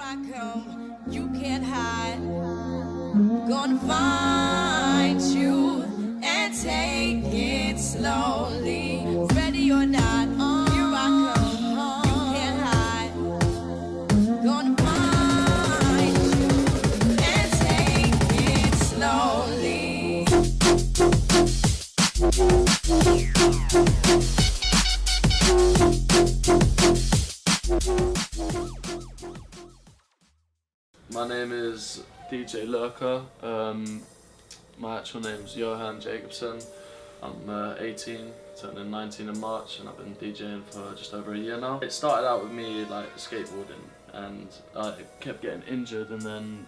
I come, you can't hide. Gonna find you and take it slowly. Ready or not, here I come, you can't hide. Gonna find you and take it slowly. My name is DJ Lurker. My actual name is Johan Jacobson. I'm 18, turning 19 in March, and I've been DJing for just over a year now. It started out with me like skateboarding, and I kept getting injured, and then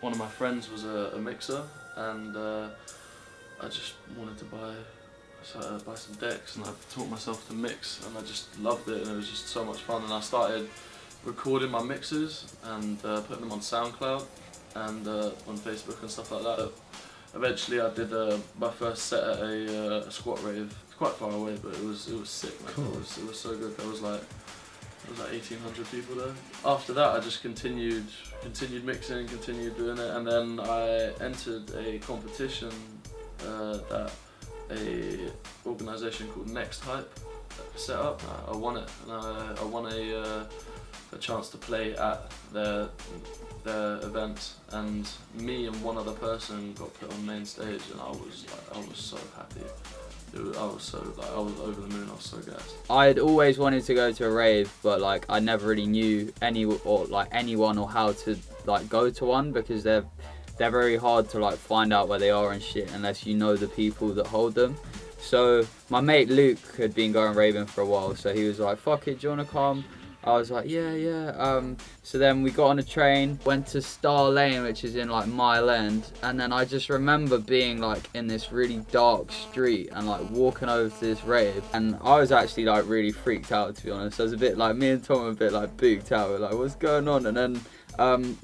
one of my friends was a mixer, and I just wanted to buy some decks, and I taught myself to mix, and I just loved it, and it was just so much fun. And I started recording my mixes and putting them on SoundCloud and on Facebook and stuff like that. Eventually I did my first set at a squat rave. It's quite far away, but it was sick, man. Cool. It was so good. There was like 1,800 people there. After that I just continued mixing, continued doing it, and then I entered a competition that a organisation called Next Hype set up. I won it, and I won a chance to play at their event, and me and one other person got put on main stage, and I was so happy. I was over the moon. I was so gassed. I'd always wanted to go to a rave, but like I never really knew anyone or how to like go to one, because they're very hard to like find out where they are and shit unless you know the people that hold them. So my mate Luke had been going raving for a while, so he was like, fuck it, do you wanna come? I was like, yeah. So then we got on a train, went to Star Lane, which is in like Mile End, and then I just remember being like in this really dark street and like walking over to this rave, and I was actually like really freaked out, to be honest. I was a bit like, me and Tom were a bit like booked out, we're like, what's going on? And then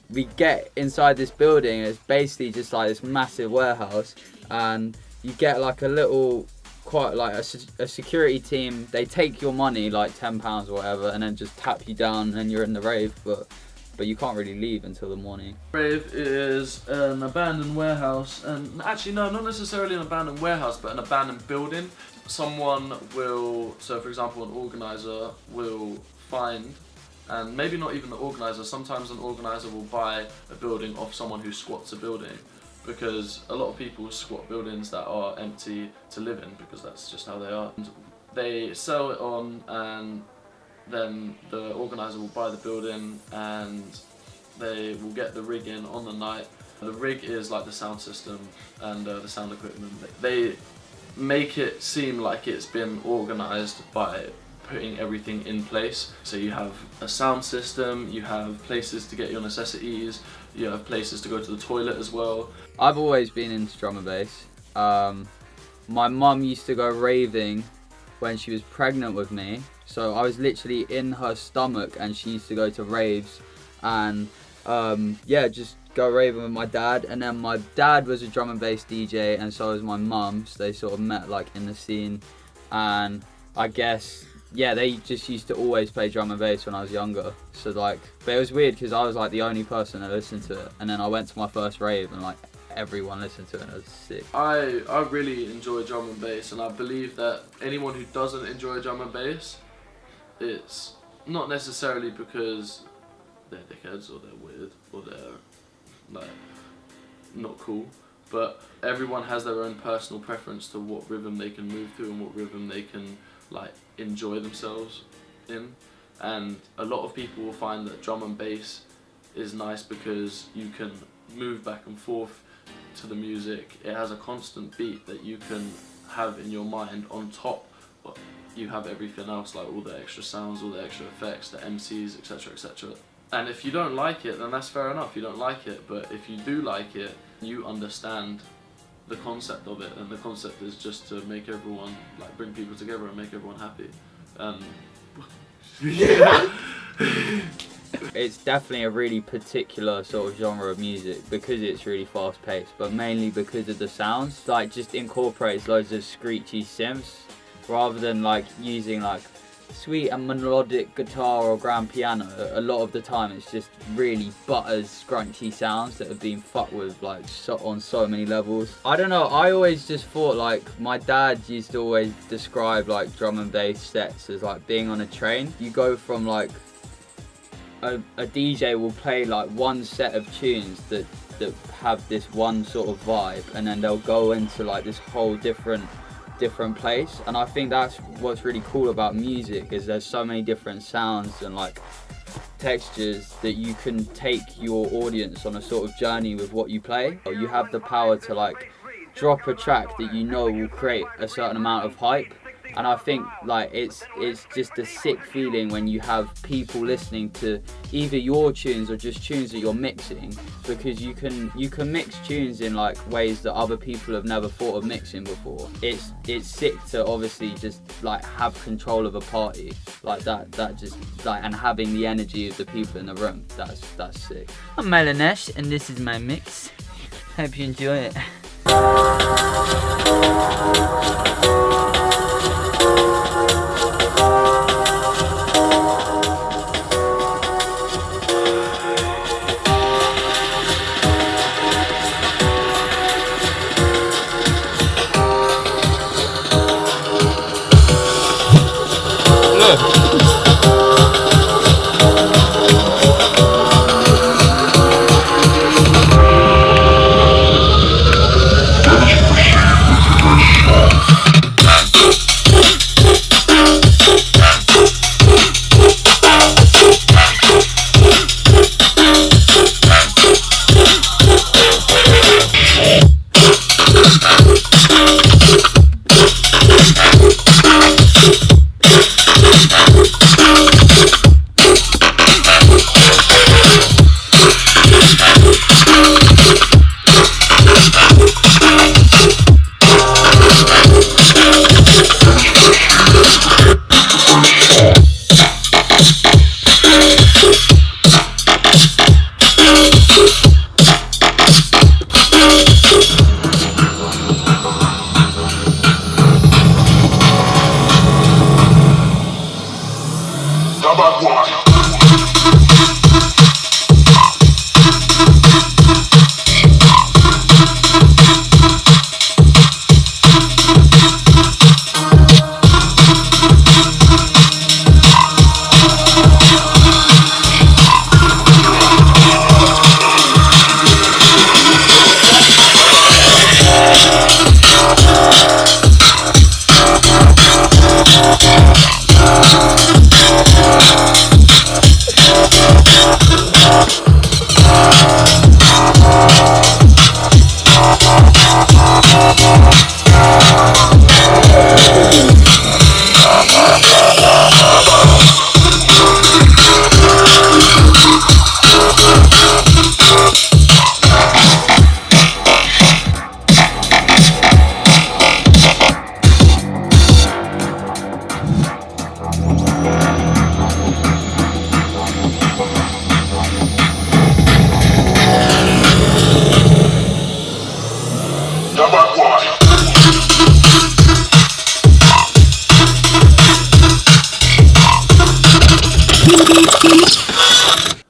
we get inside this building, and it's basically just like this massive warehouse, and you get like a little, quite like a security team. They take your money, like £10 or whatever, and then just tap you down, and you're in the rave, but you can't really leave until the morning. Rave is an abandoned warehouse, and actually no, not necessarily an abandoned warehouse, but an abandoned building. Someone will, so for example, an organizer will find, and maybe not even the organizer, sometimes an organizer will buy a building off someone who squats a building, because a lot of people squat buildings that are empty to live in, because that's just how they are. And they sell it on, and then the organizer will buy the building, and they will get the rig in on the night. The rig is like the sound system and the sound equipment. They make it seem like it's been organized by putting everything in place. So you have a sound system, you have places to get your necessities, you have places to go to the toilet as well. I've always been into drum and bass. My mum used to go raving when she was pregnant with me, so I was literally in her stomach, and she used to go to raves, and just go raving with my dad. And then my dad was a drum and bass DJ, and so was my mum, so they sort of met like in the scene, and I guess they just used to always play drum and bass when I was younger. So like, but it was weird because I was like the only person that listened to it, and then I went to my first rave and like everyone listened to it, and it was sick. I really enjoy drum and bass, and I believe that anyone who doesn't enjoy drum and bass, it's not necessarily because they're dickheads or they're weird or they're like not cool, but everyone has their own personal preference to what rhythm they can move to and what rhythm they can like enjoy themselves in. And a lot of people will find that drum and bass is nice because you can move back and forth to the music. It has a constant beat that you can have in your mind on top, but you have everything else, like all the extra sounds, all the extra effects, the MCs, etc, etc. And if you don't like it, then that's fair enough, you don't like it. But if you do like it, you understand the concept of it, and the concept is just to make everyone, like bring people together and make everyone happy. Yeah. It's definitely a really particular sort of genre of music because it's really fast paced, but mainly because of the sounds. Like just incorporates loads of screechy synths rather than like using like sweet and melodic guitar or grand piano, a lot of the time it's just really butter scrunchy sounds that have been fucked with like on so many levels. I don't know, I always just thought like my dad used to always describe like drum and bass sets as like being on a train. You go from like a DJ will play like one set of tunes that have this one sort of vibe, and then they'll go into like this whole different place. And I think that's what's really cool about music, is there's so many different sounds and like textures that you can take your audience on a sort of journey with what you play. You have the power to like drop a track that you know will create a certain amount of hype. And I think like it's just a sick feeling when you have people listening to either your tunes or just tunes that you're mixing, because you can mix tunes in like ways that other people have never thought of mixing before. It's sick to obviously just like have control of a party like that just like, and having the energy of the people in the room. That's sick. I'm Melanesh and this is my mix. Hope you enjoy it.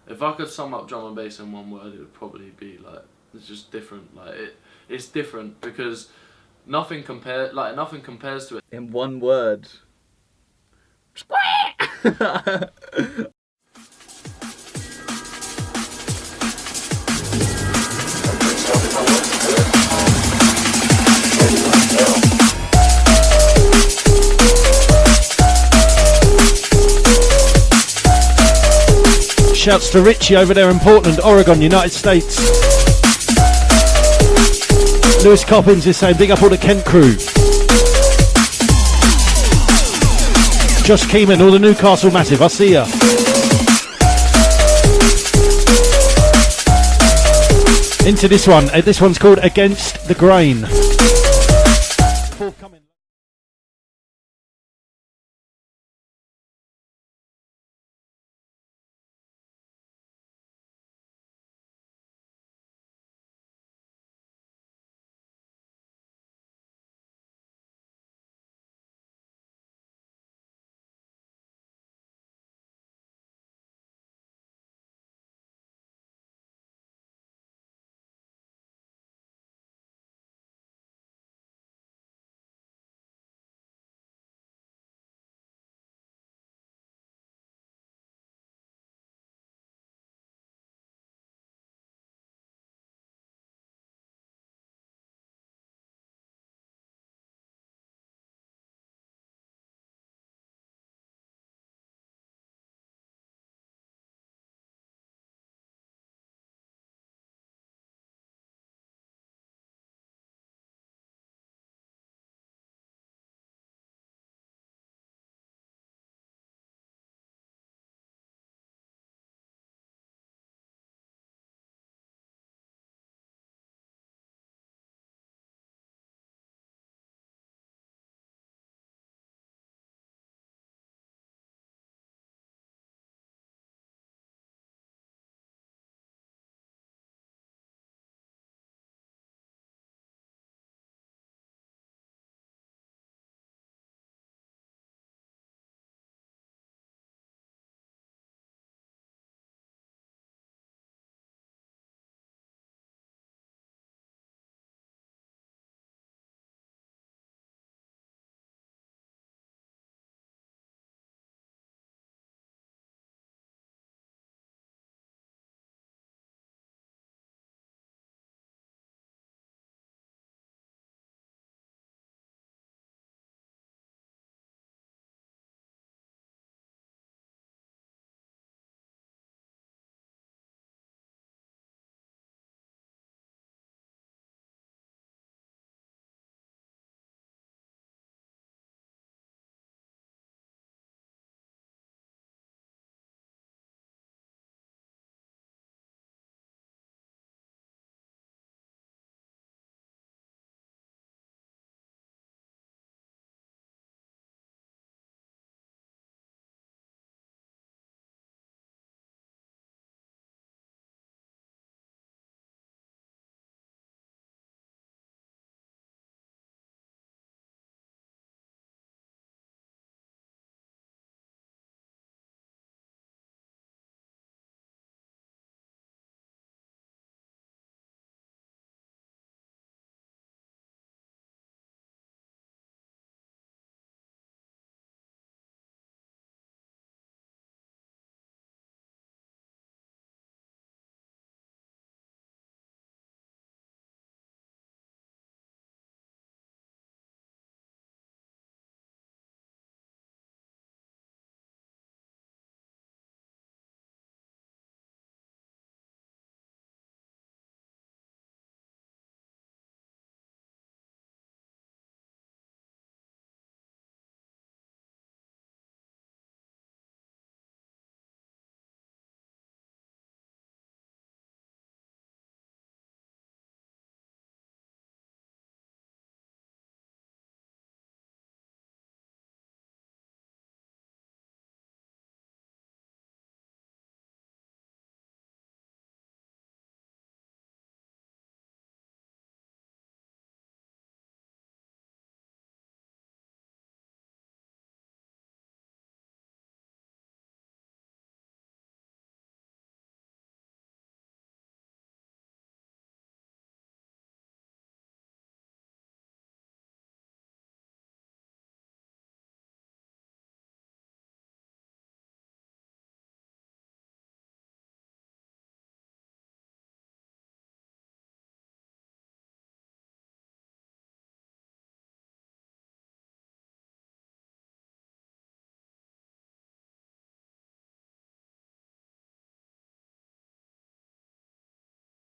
If I could sum up drum and bass in one word, it would probably be like, it's just different. Like it's different because nothing compares to it. In one word. Shouts to Richie over there in Portland, Oregon, United States. Lewis Coppins is saying big up all the Kent crew. Josh Keeman, all the Newcastle Massive, I see ya. Into this one. This one's called Against the Grain.